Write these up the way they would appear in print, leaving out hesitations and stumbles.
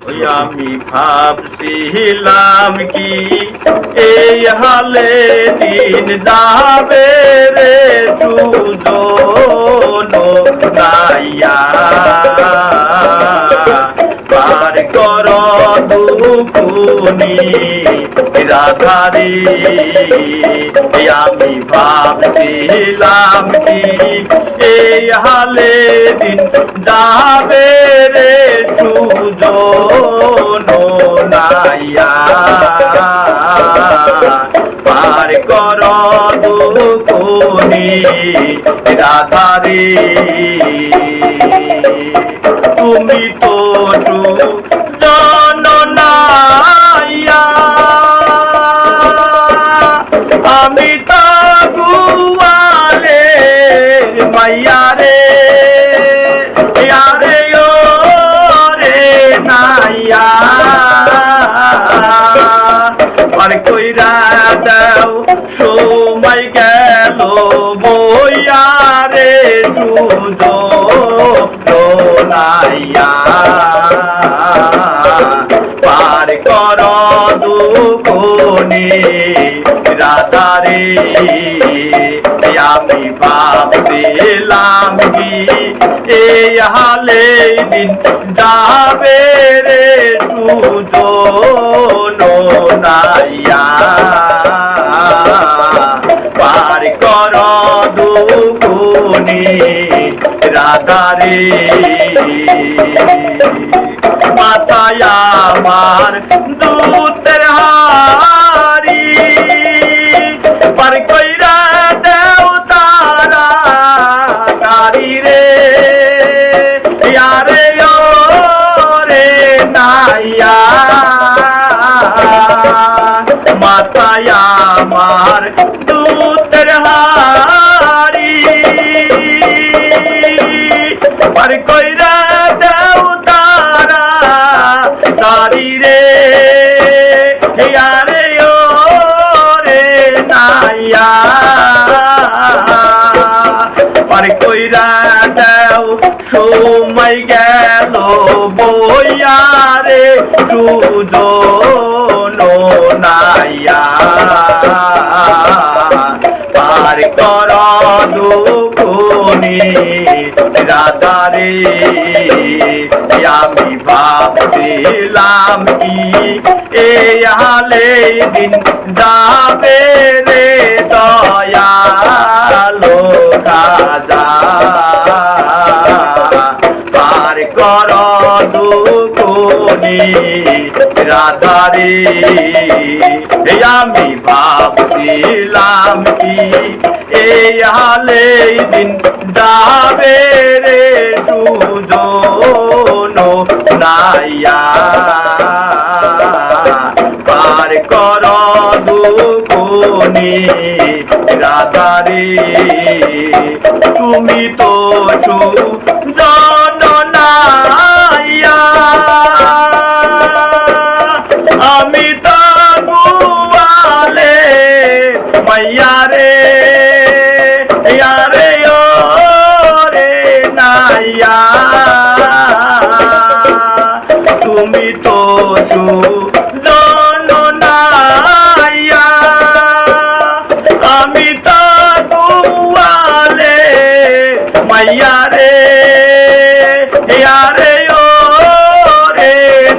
ওই আমি ভাবছিলাম কি এই হালে দিন যাবে রে সুজন নাইয়া পার কর দুখুনি রাধারে আমি ভাবছিলাম কি এই হালে দিন যাবে রে সুজন নাইয়া পার কর দুখুনি রাধারে তুমি তো সুজন নাইয়া আমি তো গুয়ালে মাইয়া রে ইয়ারে ও রে নাইয়া আর কইরা দাও সময় গেল বইয়া রে সুজন নাইয়া পার কর দুখুনি রাধারে আমি ভাবছিলাম কি এই হালে দিন যাবে রে সুজন নাইয়া পার কর দুখুনি রাধারে মাথায় আমার দুধের হাড়ি পার কইরা দেও তারা গাড়ি রে ইয়ারে ও রে নাইয়া মাথায় আমার দুধের হাড়ি পার কইরা দেও তারা গাড়ি রে ইয়ারে ও রে নাইয়া পার কইরা দেও সময় গেল বইয়া রে সুজন নাইয়া পার কর দুখুনি রাধারে আমি ভাবছিলাম কি এই হালে দিন যাবে রে দয়ালো খাজা পার কর দুখুনি রাধারে আমি ভাবছিলাম কি এই হালে দিন যাবে রে সুজন নাইয়া পার কর দুখুনি রাধারে তুমি তো সুজন নাইয়া আমি তো গুয়ালে মাইয়া রে ইয়ারে ও রে নাইয়া তুমি তো সুজন নাইয়া আমি তো গুয়ালে মাইয়া রে ইয়ারে ও রে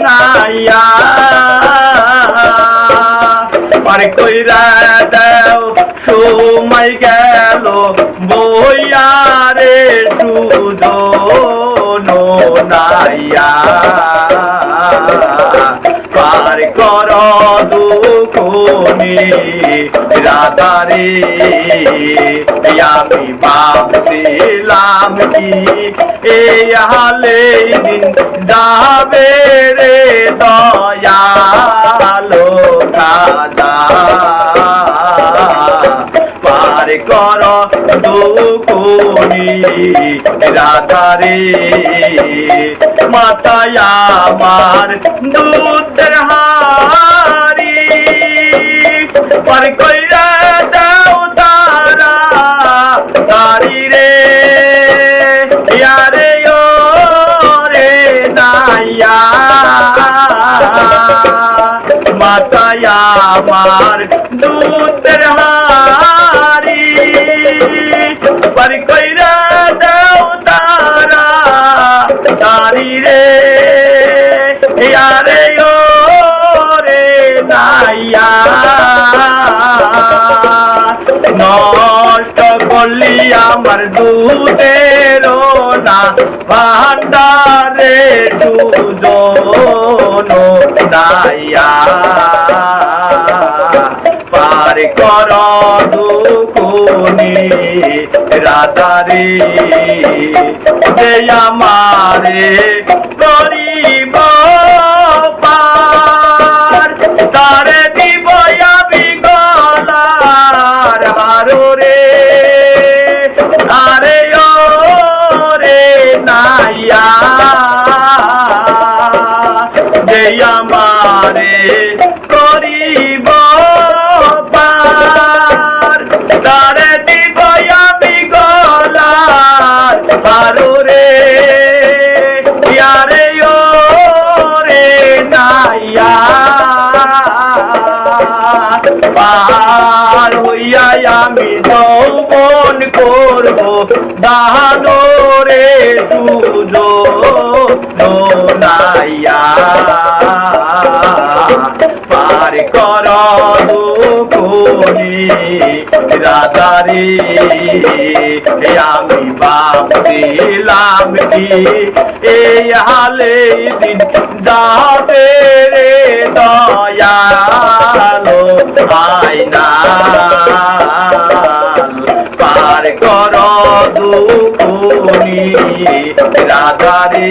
নাইয়া পার কইরা দাও সময় গেল বইয়া রে সুজন নাইয়া পার কর দুখুনি রাধারে আমি ভাবছিলাম কি এই হালে দিন যাবে রে দয়ালো খাজা পার কর দুখুনি রাধারে মাথায় আমার দুধের হাড়ি পার কইরা দাও তারা গাড়ি রে ইয়ারে ও রে নাইয়া আমার দুধের হাড়ি পার কইরা দাও তারা তারি রে আরে ও রে নাইয়া নষ্ট করলি আমার দুধের না ভান্ডারে সুজন দাইয়া পার কর দুকুনি রাধারে যে আমারে করিব পার তারে দিব আমি গলার হারো রে আরে ও রে নাইয়া যে আমারে করিব পার তারে দিব আমি গলার হারো রে আরে ও রে নাইয়া পার হইয়া আমি যৌবন করব দানো রে সুজো নাইয়া পার কর দুকুনি রাধারে আমি ভাবছিলাম কি এই হালে দিন যাবে রে দয়ালো আয়না পার কর দুকুনি রাধারে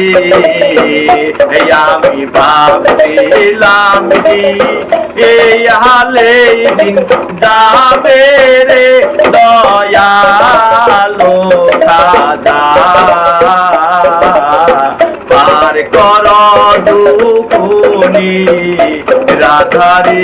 আমি ভাবছিলাম কি এই হালে দিন যাবে রে দয়ালো খাজা পার কর দুকুনি রাধারে